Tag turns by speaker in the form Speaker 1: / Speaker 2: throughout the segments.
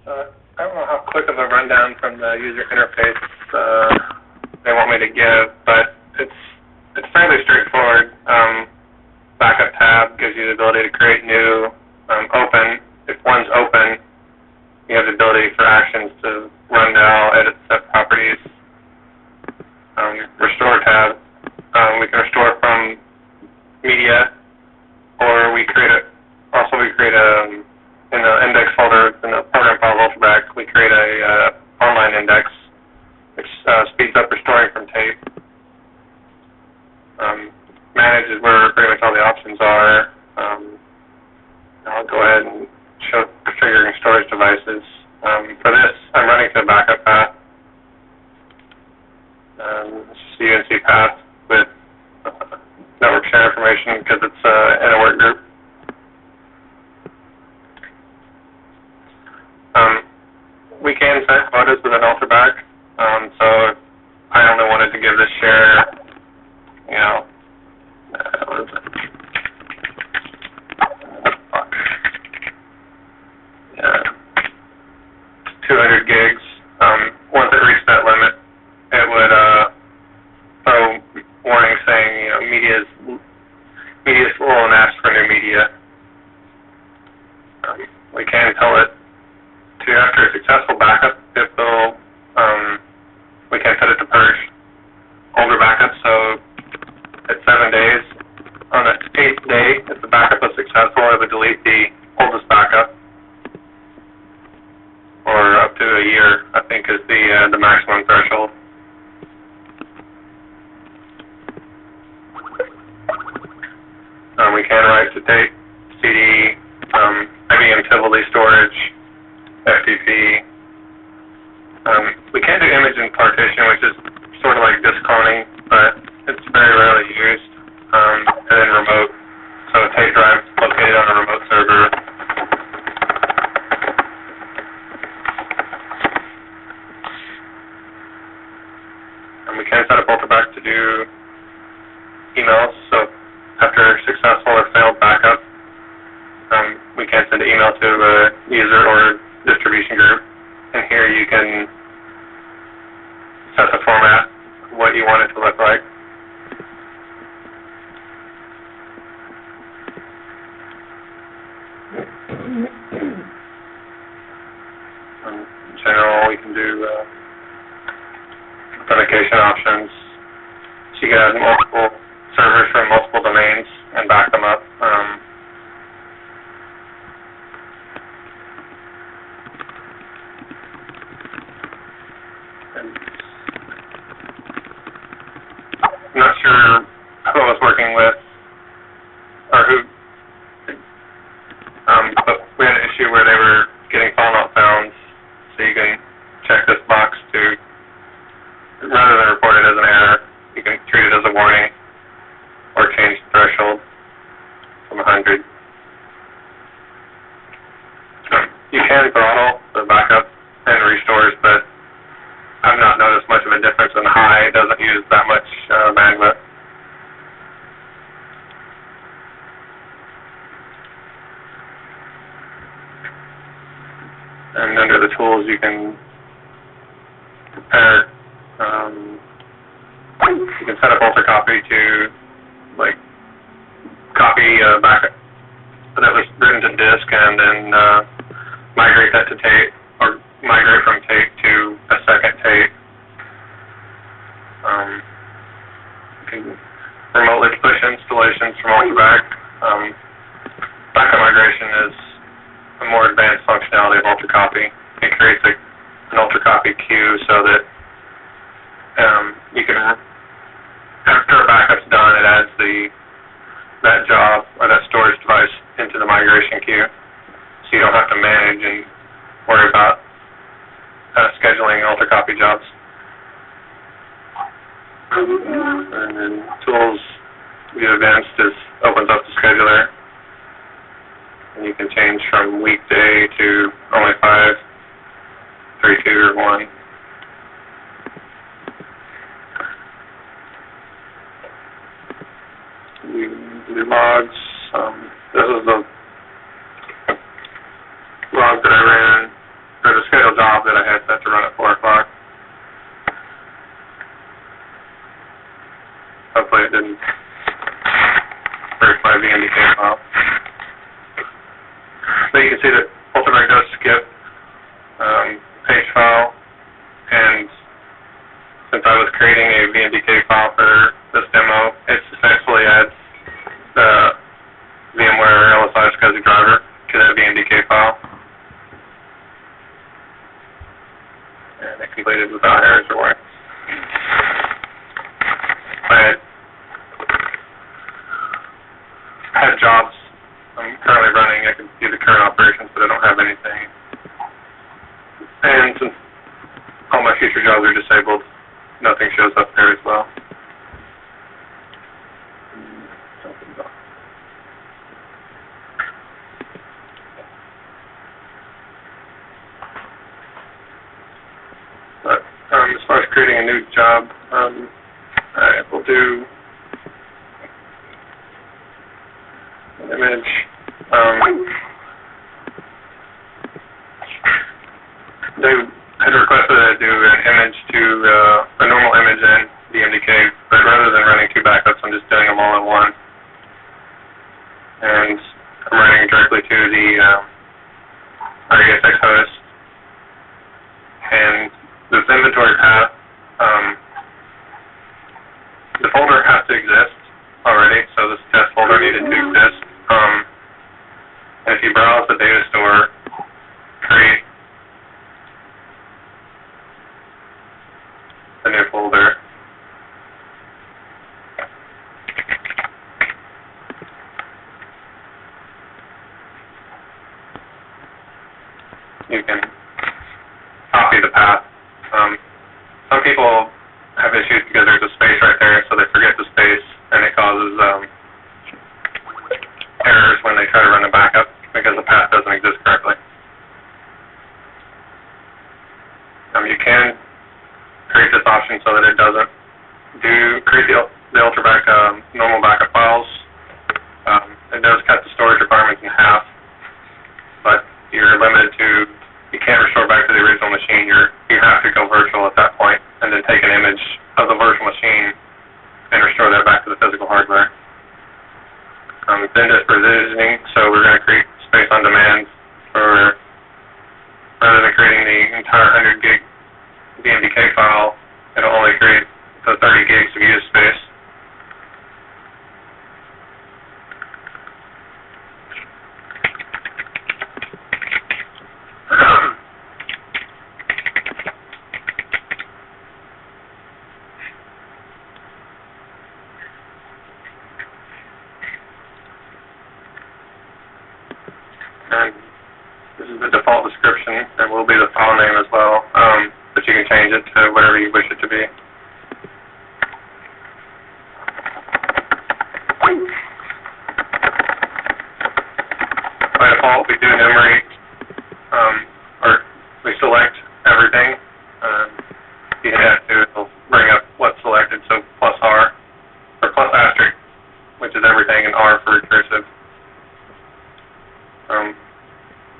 Speaker 1: I don't know how quick of a rundown from the user interface they want me to give, but it's fairly straightforward. Backup tab gives you the ability to create new, open. If one's open, you have the ability for actions to run now, edit set properties. Restore tab, we can restore from media, or we create a in the index folder in the program file Ultraback, we create a online index which speeds up restoring from tape. Manage is where pretty much all the options are. I'll go ahead and show configuring storage devices. For this, I'm running to a backup path. It's just a UNC path with network share information because it's in a work group. We can set quotas with an Ultraback. So if I only wanted to give this share, what is it? 200 gigs. Once it reached that limit, it would throw warning saying, media's full and ask for new media. We can tell it to, after a successful backup, if we can set it to purge older backups. So at 7 days, on the 8th day, if the backup was successful, it would delete the oldest backup. Or up to a year, I think, is the maximum threshold. We can write to tape, CD, IBM Tivoli storage, FTP. We can do image and partition, which is sort of like disk cloning, but it's very rarely used. And then remote, so a tape drive located on a remote server. And we can set up Ultraback to do emails, so after a successful or failed backup, we can send an email to a user or distribution group, and here you can set the format, what you want it to look like. In general, we can do authentication options, so you can have multiple servers from multiple domains and back them up. I'm not sure who I was working with or who, but we had an issue where they were getting file not found, so you can check this box to, rather than report it as an error, you can treat it as a warning or change the threshold from 100. You can throttle the backup and restores, but I've not noticed much of a difference in high. It doesn't use that much bandwidth. And under the tools, you can prepare, you can set up Ultracopy to, like, copy a backup that was written to disk and then migrate that to tape, or migrate from tape to a second tape. You can remotely push installations from Ultraback. Backup migration is a more advanced functionality of Ultracopy. It creates an Ultracopy queue so that you can, after a backup's done, it adds that job or that storage device into the migration queue, so you don't have to manage and worry about scheduling Ultracopy jobs. And then tools, View Advanced opens up the scheduler, and you can change from weekday to only 5, 3, 2, or 1. You do logs. This is the log that I ran, or the that I had set to run at 4 o'clock. Hopefully it didn't verify the NDK file. But you can see that Ultraback does skip page file, and since I was creating a VMDK file for this demo, it successfully adds the VMware LSI SCSI driver to that VMDK file. And it completed without errors or warnings. I had jobs I'm currently running. I can see the current operations, but I don't have anything. And since all my future jobs are disabled, nothing shows up there as well. But as far as creating a new job, I will do an image. They had requested that I do an image to a normal image and VMDK, but rather than running 2 backups, I'm just doing them all in one. And I'm running directly to the RESX host. And this inventory path, the folder has to exist already, so this test folder needed to exist. And if you browse the data store, create a new folder. You can copy the path. Some people have issues because there's a space right there, so they forget the space, and it causes errors when they try to run a backup because the path doesn't exist correctly. You can create this option so that it doesn't create the Ultraback normal backup files. It does cut the storage requirements in half, but you're limited to, you can't restore back to the original machine. You have to go virtual at that point, and then take an image of the virtual machine and restore that back to the physical hardware. Then just provisioning, so we're going to create space on demand for, rather than creating the entire 100 gig VMDK file, it'll only create the 30 gigs of use space. And this is the default description, and will be the file name as well, but you can change it to whatever you wish it to be. By default, we do enumerate, or we select everything. You have to, it'll bring up what's selected, so plus R, or plus asterisk, which is everything, and R for recursive.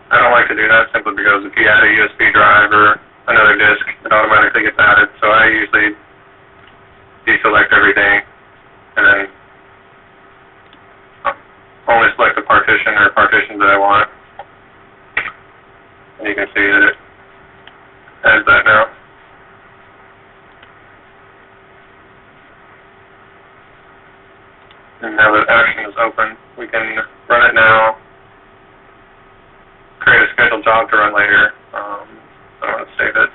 Speaker 1: I don't like to do that simply because if you add a USB drive or another disk, it automatically gets added. So I usually deselect everything and then only select the partition or partitions that I want. And you can see that it adds that now. And now that action is open, we can run it now. Create a scheduled job to run later. I want to save it.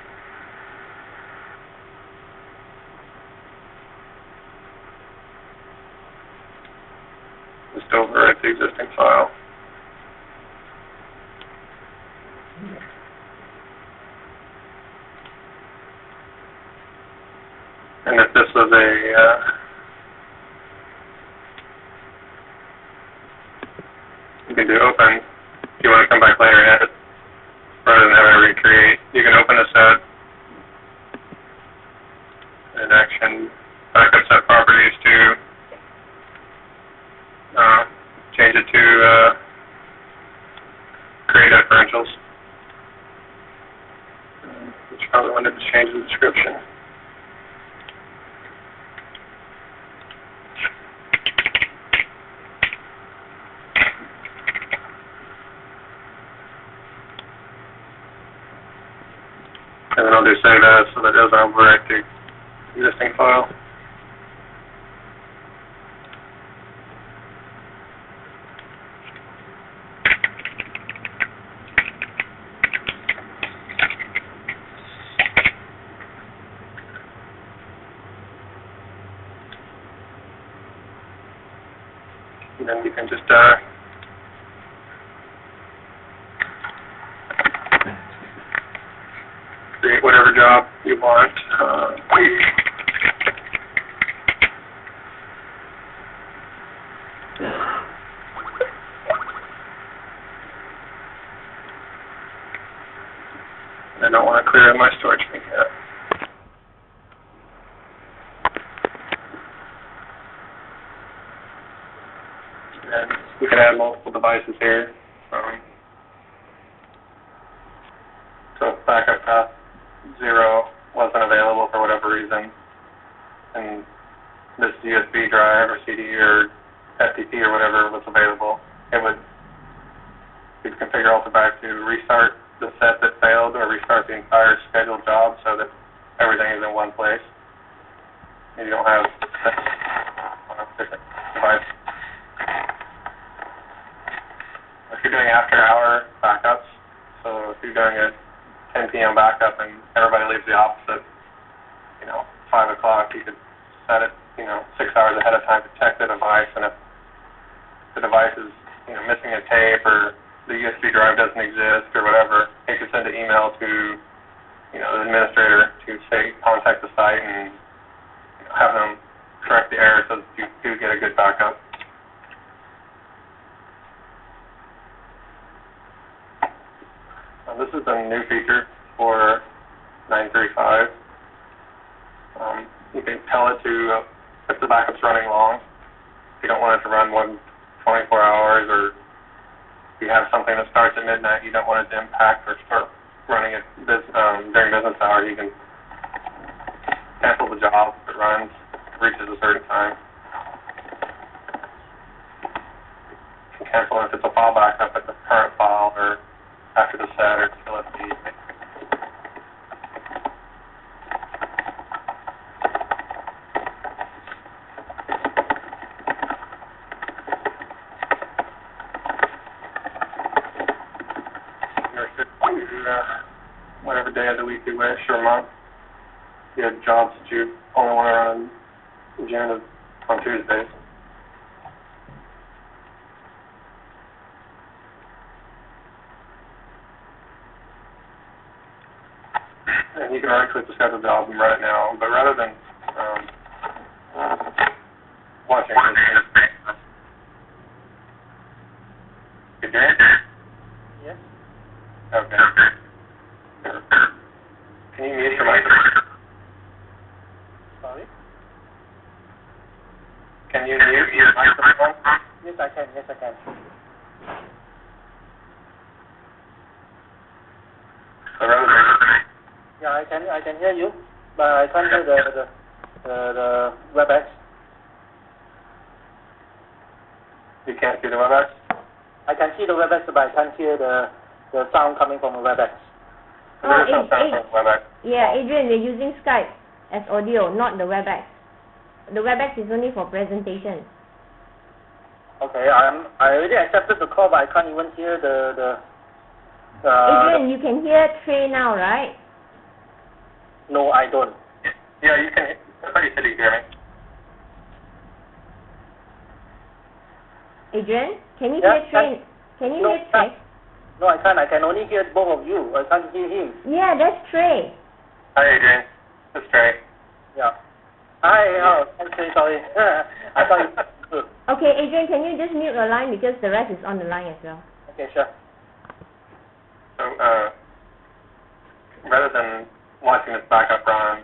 Speaker 1: Just overwrite the existing file. And if this was you can do open. If you want to come back later and edit, rather than having to recreate, you can open a set, and action, backup set properties to change it to create differentials. Probably wanted to change the description. And then I'll do save as so that it doesn't overwrite the existing file. And then you can just create whatever job you want. I don't want to clear my storage bin yet. And we can add multiple devices here. So if backup path 0 wasn't available for whatever reason, and this USB drive or CD or FTP or whatever was available, you'd configure Ultraback to restart the set that failed or restart the entire scheduled job so that everything is in one place. And you don't have on a different device. If you're doing after-hour backups, so if you're doing a 10 p.m. backup and everybody leaves the office at 5 o'clock, you could set it 6 hours ahead of time to check the device, and if the device is missing a tape or the USB drive doesn't exist or whatever, you could send an email to the administrator to say contact the site and have them correct the error so that you do get a good backup. This is a new feature for 935. You can tell it to, if the backup's running long, if you don't want it to run more than 24 hours, or if you have something that starts at midnight, you don't want it to impact or start running it during business hours, you can cancel the job if it reaches a certain time. You can cancel if it's a file backup at the current file or after the set or still at the whatever day of the week you wish or month. You have jobs that you only want to run in June on Tuesdays. And you can right-click the schedule job and run it now, but rather than watching this, you hear it?
Speaker 2: Yes.
Speaker 1: Okay. Can you mute your microphone?
Speaker 2: Sorry?
Speaker 1: Can you mute your microphone?
Speaker 2: Yes, I can. Yes, I can.
Speaker 1: So rather than
Speaker 2: Yeah, I can hear you, but I can't hear the WebEx.
Speaker 1: You can't see the WebEx?
Speaker 2: I can see the WebEx, but I can't hear the sound coming from the WebEx.
Speaker 1: There is no sound from WebEx.
Speaker 3: Yeah, Adrian, we're using Skype as audio, not the WebEx. The WebEx is only for presentation.
Speaker 2: Okay, I already accepted the call, but I can't even hear
Speaker 3: Adrian, you can hear Trey now, right?
Speaker 2: No, I don't.
Speaker 1: Yeah, you can. I thought you said you could hear me.
Speaker 3: Adrian, can you
Speaker 2: Yeah,
Speaker 3: hear Trey? Can you hear Trey?
Speaker 2: No, I can't. I can only hear both of you. I can't hear him.
Speaker 3: Yeah, that's Trey.
Speaker 1: Hi, Adrian. This is Trey.
Speaker 2: Yeah. Hi. Oh, okay. Sorry. I thought you.
Speaker 3: Okay, Adrian, can you just mute your line because the rest is on the line as well.
Speaker 2: Okay, sure.
Speaker 1: So, rather than watching this backup run,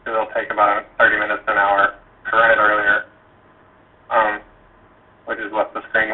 Speaker 1: it'll take about 30 minutes to an hour to run it earlier, which is what the screen